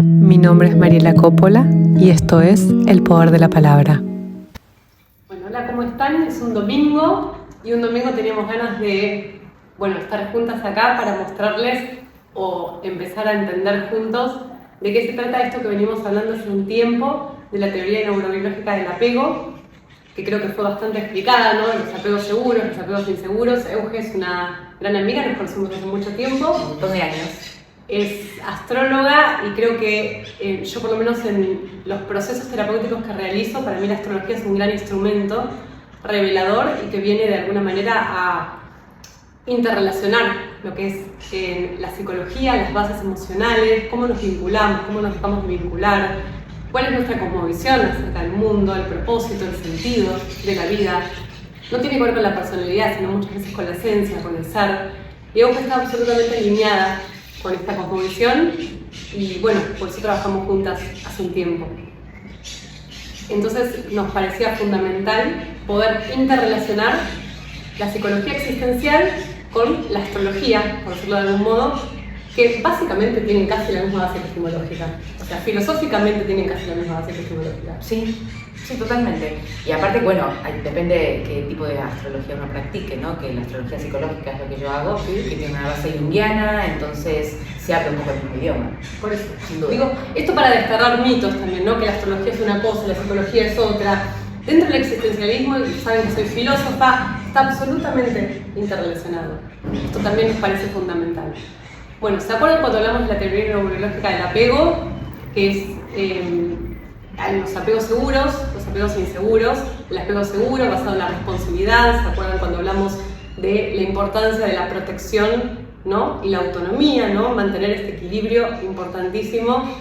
Mi nombre es Mariela Coppola y esto es El Poder de la Palabra. Bueno, hola, ¿cómo están? Es un domingo y un domingo teníamos ganas de, estar juntas acá para mostrarles o empezar a entender juntos de qué se trata esto que venimos hablando hace un tiempo, de la teoría neurobiológica del apego, que creo que fue bastante explicada, ¿no? Los apegos seguros, los apegos inseguros. Euge es una gran amiga, nos conocemos hace mucho tiempo. Un montón de años. Es astróloga y creo que yo, por lo menos en los procesos terapéuticos que realizo, para mí la astrología es un gran instrumento revelador y que viene de alguna manera a interrelacionar lo que es la psicología, las bases emocionales, cómo nos vinculamos, cómo nos dejamos de vincular, cuál es nuestra cosmovisión acerca del mundo, el propósito, el sentido de la vida. No tiene que ver con la personalidad, sino muchas veces con la esencia, con el ser. Y Euge está absolutamente alineada con esta cosmovisión y por eso trabajamos juntas hace un tiempo. Entonces nos parecía fundamental poder interrelacionar la psicología existencial con la astrología, por decirlo de algún modo, que básicamente tienen casi la misma base epistemológica. O sea, filosóficamente tienen casi la misma base epistemológica. Sí, totalmente. Y aparte, depende de qué tipo de astrología uno practique, ¿no? Que la astrología psicológica es lo que yo hago, que tiene una base junguiana, entonces se habla un poco el mismo idioma. Por eso, sin duda. Digo, esto para desterrar mitos también, ¿no? Que la astrología es una cosa, la psicología es otra. Dentro del existencialismo, y saben que soy filósofa, está absolutamente interrelacionado. Esto también nos parece fundamental. Bueno, ¿se acuerdan cuando hablamos de la teoría neurobiológica del apego? Que es los apegos seguros, los apegos inseguros. El apego seguro basado en la responsabilidad. ¿Se acuerdan cuando hablamos de la importancia de la protección, ¿no? Y la autonomía, ¿no? Mantener este equilibrio importantísimo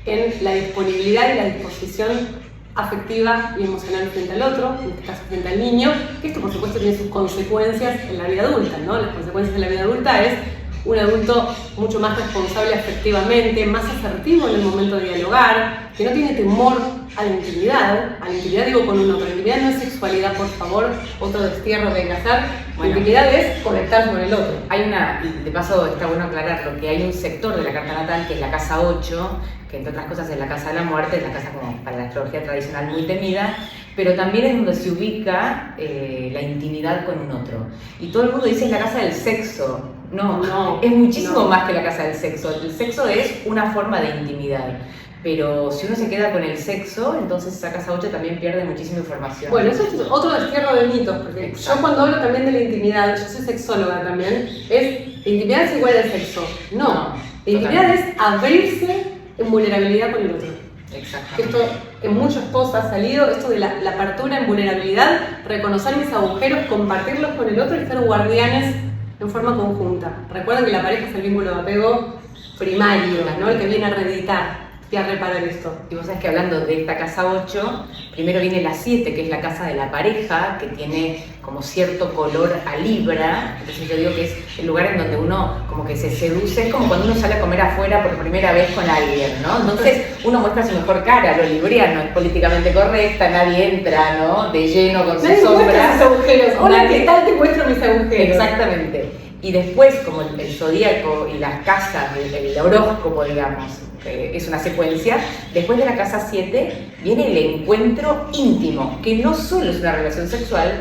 en la disponibilidad y la disposición afectiva y emocional frente al otro, en este caso frente al niño, que esto por supuesto tiene sus consecuencias en la vida adulta, ¿no? Las consecuencias de la vida adulta es un adulto mucho más responsable afectivamente, más asertivo en el momento de dialogar, que no tiene temor a la intimidad digo con uno, pero la intimidad no es sexualidad, por favor, otro destierro que hay que hacer. La intimidad es conectar con el otro. Y de paso está bueno aclararlo, que hay un sector de la carta natal que es la casa 8, que entre otras cosas es la casa de la muerte, es la casa como para la astrología tradicional muy temida, pero también es donde se ubica la intimidad con un otro. Y todo el mundo dice es la casa del sexo. No, es muchísimo más que la casa del sexo. El sexo es una forma de intimidad. Pero si uno se queda con el sexo, entonces esa casa 8 también pierde muchísima información. Bueno, eso es otro destierro de mitos, porque yo cuando hablo también de la intimidad, yo soy sexóloga también, la intimidad es igual al sexo. No, la intimidad es abrirse en vulnerabilidad con el otro. Exactamente. Esto en muchos posts ha salido, esto de la apertura en vulnerabilidad, reconocer mis agujeros, compartirlos con el otro y ser guardianes en forma conjunta. Recuerden que la pareja es el vínculo de apego primario, ¿no? El que viene a reeditar y a reparar esto. Y vos sabés que hablando de esta casa 8, primero viene la 7, que es la casa de la pareja, que tiene como cierto color a libra. Entonces yo digo que es el lugar en donde uno como que se seduce, es como cuando uno sale a comer afuera por primera vez con alguien, ¿no? Entonces uno muestra su mejor cara, lo libriano es políticamente correcta, nadie entra, ¿no? De lleno con sus sombras. Sus agujeros. Hola, ¿qué tal? Te muestro mis agujeros. Exactamente. Y después, como el zodíaco y las casas, el horóscopo, digamos, es una secuencia, después de la casa 7 viene el encuentro íntimo, que no solo es una relación sexual,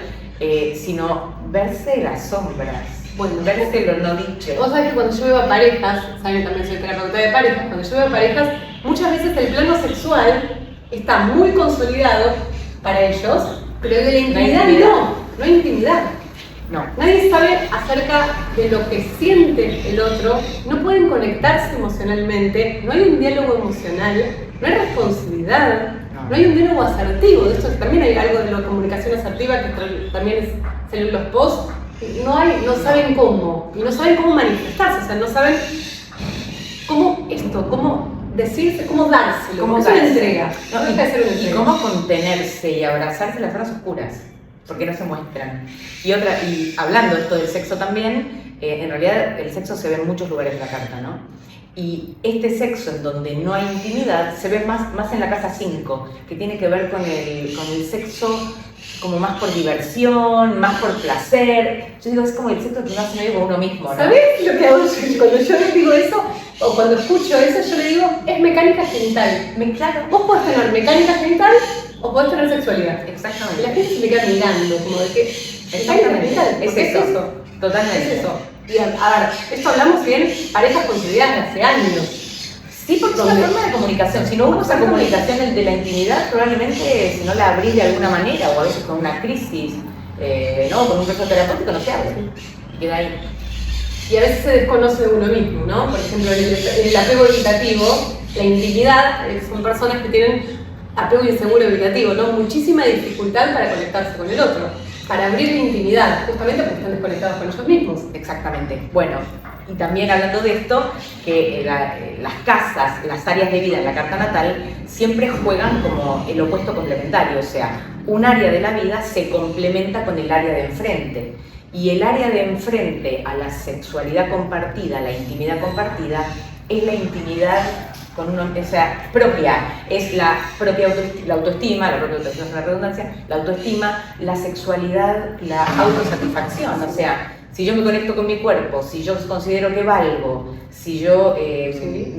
sino verse las sombras, verse lo no dicho. Vos sabés que cuando yo veo a parejas, saben, también soy terapeuta de parejas, cuando yo veo a parejas, muchas veces el plano sexual está muy consolidado para ellos, pero de la intimidad no hay intimidad. No. Nadie sabe acerca de lo que siente el otro, no pueden conectarse emocionalmente, no hay un diálogo emocional, no hay responsabilidad, no hay un diálogo asertivo. De esto también hay algo de la comunicación asertiva que también salió en los posts. No saben cómo, y no saben cómo manifestarse, o sea, no saben cómo decirse, cómo dárselo, cómo es una entrega. No deja de ser una y entrega. cómo contenerse y abrazarse en las zonas oscuras, porque no se muestran. Y hablando de esto del sexo también, en realidad el sexo se ve en muchos lugares de la carta, ¿no? Y este sexo en donde no hay intimidad se ve más en la casa 5, que tiene que ver con el sexo como más por diversión, más por placer. Yo digo, es como el sexo que uno hace medio con uno mismo, ¿no? ¿Sabés lo que hago yo? Cuando yo les digo eso, o cuando escucho eso, yo le digo, es mecánica genital. Claro. Vos podés tener mecánica genital o podés tener sexualidad. Exactamente. Y la gente se me queda mirando, como de que. Exactamente. Es eso. Totalmente. Es eso. Y a ver, esto hablamos bien, parejas consolidadas de hace años. Sí, porque es una forma de comunicación. Si no hubo esa comunicación de la intimidad, probablemente si no la abrís de alguna manera, o a veces con una crisis, ¿no? Con un proceso terapéutico, no se abre. Queda ahí. Y a veces se desconoce de uno mismo, ¿no? Por ejemplo, el apego evitativo, la intimidad, son personas que tienen apego inseguro evitativo, ¿no? Muchísima dificultad para conectarse con el otro, para abrir la intimidad, justamente porque están desconectados con ellos mismos. Exactamente. Bueno, y también hablando de esto, que las casas, las áreas de vida en la carta natal siempre juegan como el opuesto complementario, o sea, un área de la vida se complementa con el área de enfrente. Y el área de enfrente a la sexualidad compartida, la intimidad compartida, es la intimidad con propia, es la propia autoestima, la propia autoestima es una redundancia, la autoestima, la sexualidad, la autosatisfacción, o sea, si yo me conecto con mi cuerpo, si yo considero que valgo, si yo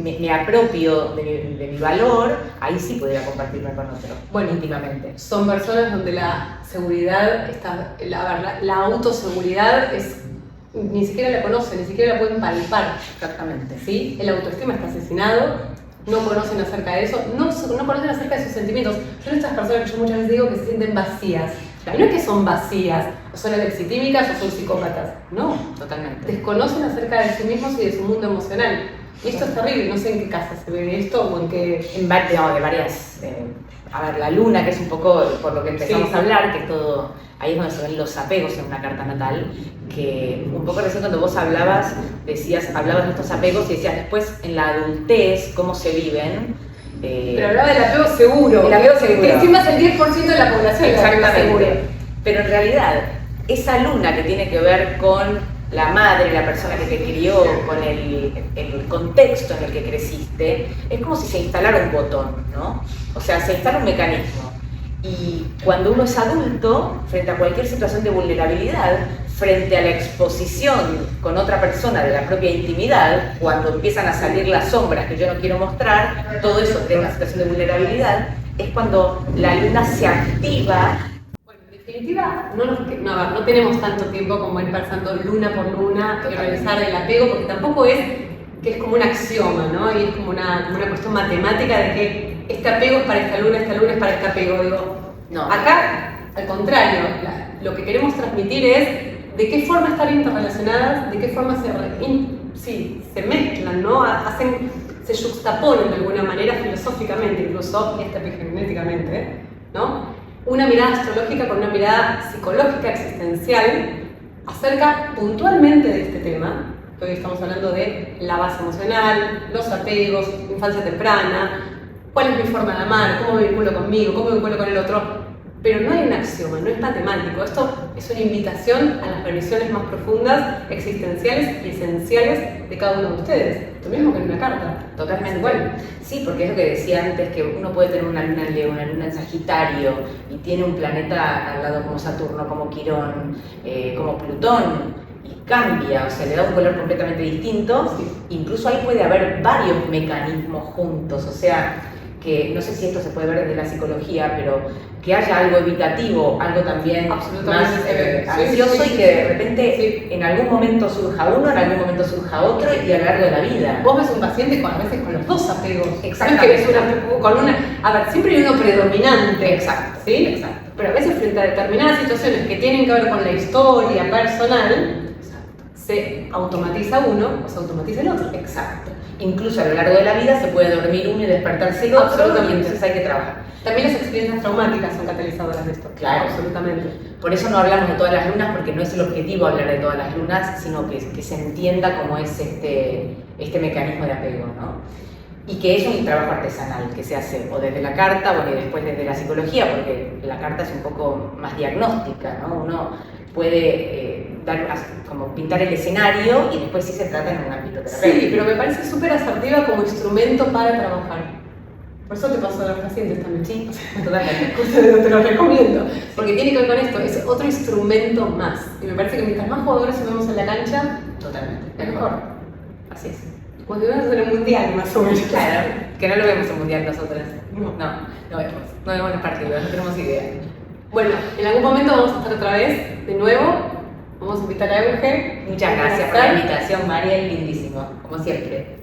me apropio de mi valor, ahí sí podría compartirme con otro, bueno, íntimamente. Son personas donde la seguridad está, la autoseguridad ni siquiera la conocen, ni siquiera la pueden palpar. Exactamente. ¿Sí? El autoestima está asesinado, no conocen acerca de eso, no conocen acerca de sus sentimientos. Son estas personas que yo muchas veces digo que se sienten vacías. Y no es que son vacías, o son alexitímicas o son psicópatas, no. Totalmente. Desconocen acerca de sí mismos y de su mundo emocional. Y esto es terrible, no sé en qué casa se ve esto o en qué... De varias... a ver, la luna, que es un poco por lo que empezamos a hablar, que todo... Ahí es donde se ven los apegos en una carta natal, que un poco recién cuando vos hablabas de estos apegos y decías después en la adultez, cómo se viven. Pero hablaba del apego seguro. El apego seguro. Que encima es el 10% de la población. Exactamente. Pero en realidad, esa luna que tiene que ver con la madre, la persona que te crió, con el contexto en el que creciste, es como si se instalara un botón, ¿no? O sea, se instala un mecanismo. Y cuando uno es adulto, frente a cualquier situación de vulnerabilidad, frente a la exposición con otra persona de la propia intimidad, cuando empiezan a salir las sombras que yo no quiero mostrar, todo eso de una situación de vulnerabilidad, es cuando la luna se activa. Bueno, en definitiva, no tenemos tanto tiempo como ir pasando luna por luna y revisar el apego, porque tampoco es que es como un axioma, ¿no? Y es como una cuestión matemática de que este apego es para esta luna es para este apego. Digo, no. Acá, al contrario, lo que queremos transmitir es de qué forma están interrelacionadas, de qué forma se mezclan, ¿no? Se juxtaponen de alguna manera filosóficamente, incluso y hasta epigenéticamente, ¿no? Una mirada astrológica con una mirada psicológica existencial acerca puntualmente de este tema. Hoy estamos hablando de la base emocional, los apegos, infancia temprana, cuál es mi forma de amar, cómo me vinculo conmigo, cómo me vinculo con el otro. Pero no hay un axioma, no es matemático. Esto es una invitación a las revisiones más profundas, existenciales y esenciales de cada uno de ustedes. Lo mismo que en una carta. Totalmente. Bueno, sí, porque es lo que decía antes, que uno puede tener una luna en Leo, una luna en Sagitario, y tiene un planeta al lado como Saturno, como Quirón, como Plutón, y cambia, o sea, le da un color completamente distinto. Sí. Incluso ahí puede haber varios mecanismos juntos, o sea, que no sé si esto se puede ver desde la psicología, pero que haya algo evitativo, algo también más ansioso, y que de repente en algún momento surja uno, en algún momento surja otro, y a lo largo de la vida. Vos ves un paciente a veces con los dos apegos. Exactamente. A ver, siempre hay uno predominante. Exacto. ¿Sí? Exacto. Pero a veces frente a determinadas situaciones que tienen que ver con la historia personal, se automatiza uno o se automatiza el otro. Exacto. Incluso a lo largo de la vida se puede dormir uno y despertarse el otro, absolutamente. Y entonces hay que trabajar. También las experiencias traumáticas son catalizadoras de esto. Claro, absolutamente. Por eso no hablamos de todas las lunas, porque no es el objetivo hablar de todas las lunas, sino que se entienda cómo es este mecanismo de apego, ¿no? Y que es un trabajo artesanal que se hace o desde la carta o después desde la psicología, porque la carta es un poco más diagnóstica, ¿no? Uno puede como pintar el escenario y después sí se trata en un ámbito terapéutico. Sí, pero me parece súper asertiva como instrumento para trabajar. Por eso te paso a los pacientes también. Sí, totalmente. Te lo recomiendo. Porque tiene que ver con esto, es otro instrumento más. Y me parece que mientras más jugadores subimos en la cancha, totalmente. Es mejor. Así es. Como si fuéramos en el mundial, más o menos. Claro, que no lo vemos en mundial nosotras. No. No vemos los partidos, no tenemos idea. Bueno, en algún momento vamos a estar otra vez, de nuevo. Vamos a invitar a Euge. Muchas gracias por la invitación, Mariel, lindísimo, como siempre.